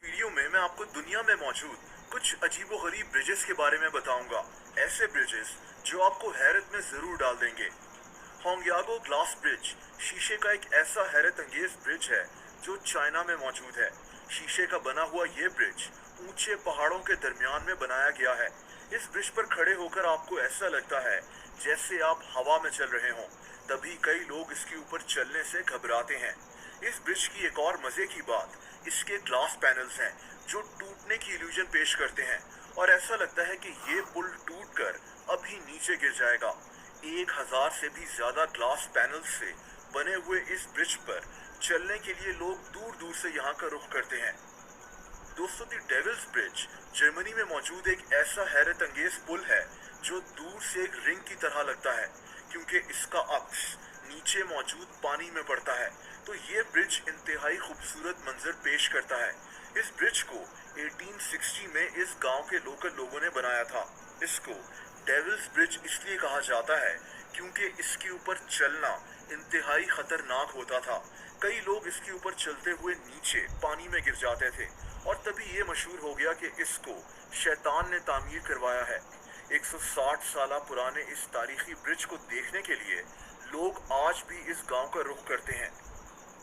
Video में मैं आपको दुनिया में मौजूद कुछ अजीबोगरीब ब्रिजेस के बारे में बताऊंगा। ऐसे ब्रिजेस जो आपको हैरत में जरूर डाल देंगे। होंग्यागो ग्लास ब्रिज शीशे का एक ऐसा हैरत अंगेज ब्रिज है जो चाइना में मौजूद है। शीशे का बना हुआ ये ब्रिज ऊंचे पहाड़ों के दरमियान में बनाया गया है। इस ब्रिज पर खड़े होकर आपको ऐसा लगता है जैसे आप हवा में चल रहे हों। तभी कई लोग इसके ऊपर चलने से घबराते हैं। इस ब्रिज की एक और मजे की बात इसके ग्लास पैनल्स हैं जो टूटने की इल्यूजन पेश करते हैं और ऐसा लगता है कि ये पुल टूटकर अभी नीचे गिर जाएगा। 1000 से भी ज्यादा ग्लास पैनल्स से बने हुए इस ब्रिज पर चलने के लिए लोग दूर दूर से यहाँ का रुख करते हैं। दोस्तों, दी डेविल्स ब्रिज जर्मनी में मौजूद एक ऐसा हैरत अंगेज पुल है जो दूर से एक रिंग की तरह लगता है क्योंकि इसका अक्स नीचे मौजूद पानी में पड़ता है। तो ये ब्रिज इंतहाई खूबसूरत मंजर पेश करता है। इस ब्रिज को 1860 में इस गांव के लोकल लोगों ने बनाया था। इसको डेविल्स ब्रिज इसलिए कहा जाता है क्योंकि इसके ऊपर चलना इंतहाई खतरनाक होता था। कई लोग इसके ऊपर चलते हुए नीचे पानी में गिर जाते थे और तभी ये मशहूर हो गया कि इसको शैतान ने तामीर करवाया है। 160 साल पुराने इस तारीखी ब्रिज को देखने के लिए लोग आज भी इस गांव का रुख करते हैं।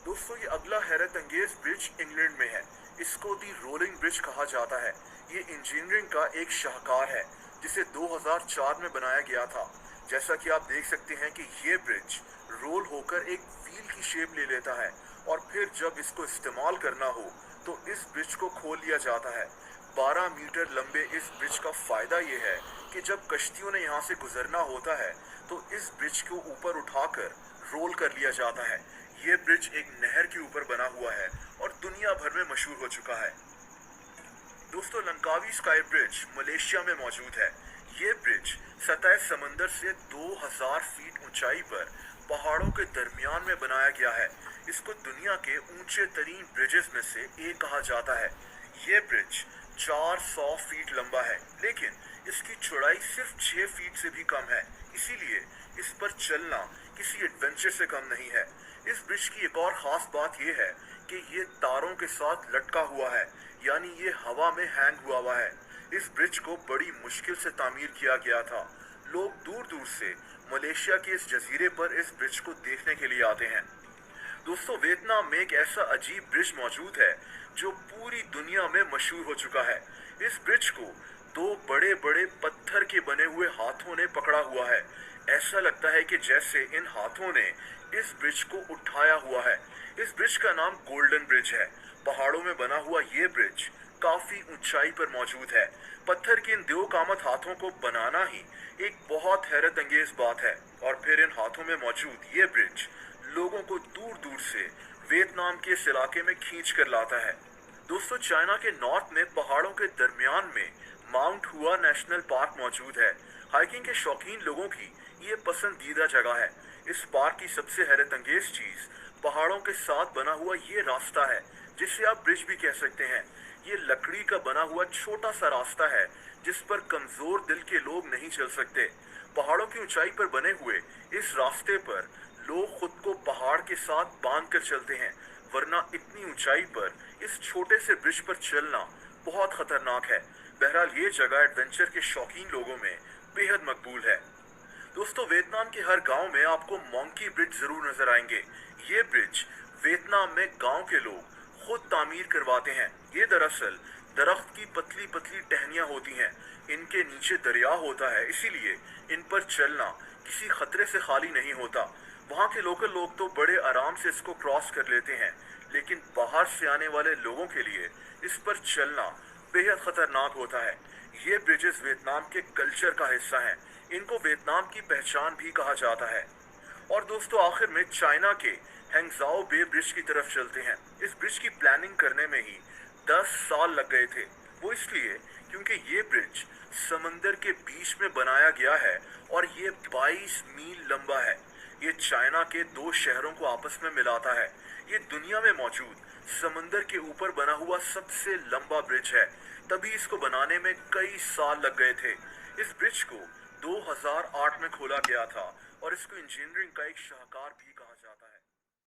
दोस्तों, ये अगला हैरत अंगेज ब्रिज इंग्लैंड में है। इसको दी रोलिंग ब्रिज कहा जाता है। ये इंजीनियरिंग का एक शाहकार है जिसे 2004 में बनाया गया था। जैसा कि आप देख सकते हैं कि ये ब्रिज रोल होकर एक व्हील की शेप ले लेता है और फिर जब इसको इस्तेमाल करना हो तो इस ब्रिज को खोल लिया जाता है। 12 मीटर लंबे इस ब्रिज का फायदा ये है कि जब कश्तियों ने यहाँ से गुजरना होता है तो इस ब्रिज को ऊपर उठाकर रोल कर लिया जाता है। ये ब्रिज एक नहर के ऊपर बना हुआ है और दुनिया भर में मशहूर हो चुका है। दोस्तों, लंकावी स्काई ब्रिज मलेशिया में मौजूद है। ये ब्रिज सतह समंदर से 2000 फीट ऊंचाई पर पहाड़ों के दरमियान में बनाया गया है। इसको दुनिया के ऊंचे तरीन ब्रिजेस में से एक कहा जाता है। ये ब्रिज 400 फीट लंबा है लेकिन इसकी चौड़ाई सिर्फ 6 फीट से भी कम है। इसीलिए इस पर चलना किसी एडवेंचर से कम नहीं है। इस ब्रिज की एक और खास बात यह है कि ये तारों के साथ लटका हुआ है, यानी ये हवा में हैंग हुआ है। इस ब्रिज को बड़ी मुश्किल से तामीर किया गया था। लोग दूर दूर से मलेशिया के इस जजीरे पर इस ब्रिज को देखने के लिए आते हैं। दोस्तों, वियतनाम में एक ऐसा अजीब ब्रिज मौजूद है जो पूरी दुनिया में मशहूर हो चुका है। इस ब्रिज को 2 बड़े बड़े पत्थर के बने हुए हाथों ने पकड़ा हुआ है। ऐसा लगता है कि जैसे इन हाथों ने इस ब्रिज को उठाया हुआ है। इस ब्रिज का नाम गोल्डन ब्रिज है। पहाड़ों में बना हुआ ये ब्रिज काफी ऊंचाई पर मौजूद है। पत्थर के इन 2 कामत हाथों को बनाना ही एक बहुत हैरत अंगेज बात है और फिर इन हाथों में मौजूद ये ब्रिज लोगों को दूर दूर से वियतनाम के इस इलाके में खींच कर लाता है। दोस्तों, चाइना के नॉर्थ में पहाड़ों के दरमियान में माउंट हुआ नेशनल पार्क मौजूद है। हाइकिंग के शौकीन लोगों की ये पसंदीदा जगह है। इस पार्क की सबसे हैरत अंगेज चीज पहाड़ों के साथ बना हुआ ये रास्ता है जिसे आप ब्रिज भी कह सकते हैं। ये लकड़ी का बना हुआ छोटा सा रास्ता है जिस पर कमजोर दिल के लोग नहीं चल सकते। पहाड़ों की ऊंचाई पर बने हुए इस रास्ते पर लोग खुद को पहाड़ के साथ बांध कर चलते हैं, वरना इतनी ऊंचाई पर इस छोटे से ब्रिज पर चलना बहुत खतरनाक है। बहरहाल ये जगह एडवेंचर के शौकीन लोगों में बेहद मकबूल है। दोस्तों, वियतनाम के हर गांव में आपको मंकी ब्रिज जरूर नजर आएंगे। ये ब्रिज वियतनाम में गांव के लोग खुद तामीर करवाते हैं। ये दरअसल दरख्त की पतली पतली टहनियां होती हैं। इनके नीचे दरिया होता है, इसीलिए इन पर चलना किसी खतरे से खाली नहीं होता। वहाँ के लोकल लोग तो बड़े आराम से इसको क्रॉस कर लेते हैं, लेकिन बाहर से आने वाले लोगों के लिए इस पर चलना बेहद खतरनाक होता है। ये ब्रिजेस वियतनाम के कल्चर का हिस्सा हैं। इनको वियतनाम की पहचान भी कहा जाता है। और दोस्तों, आखिर में चाइना के हैंगजाओ बे ब्रिज की तरफ चलते हैं। इस ब्रिज की प्लानिंग करने में ही 10 साल लग गए थे। वो इसलिए क्योंकि ये ब्रिज समंदर के बीच में बनाया गया है और ये 22 मील लंबा है। ये चाइना के 2 शहरों को आपस में मिलाता है। ये दुनिया में मौजूद समंदर के ऊपर बना हुआ सबसे लंबा ब्रिज है। तभी इसको बनाने में कई साल लग गए थे। इस ब्रिज को 2008 में खोला गया था और इसको इंजीनियरिंग का एक शाहकार भी कहा जाता है।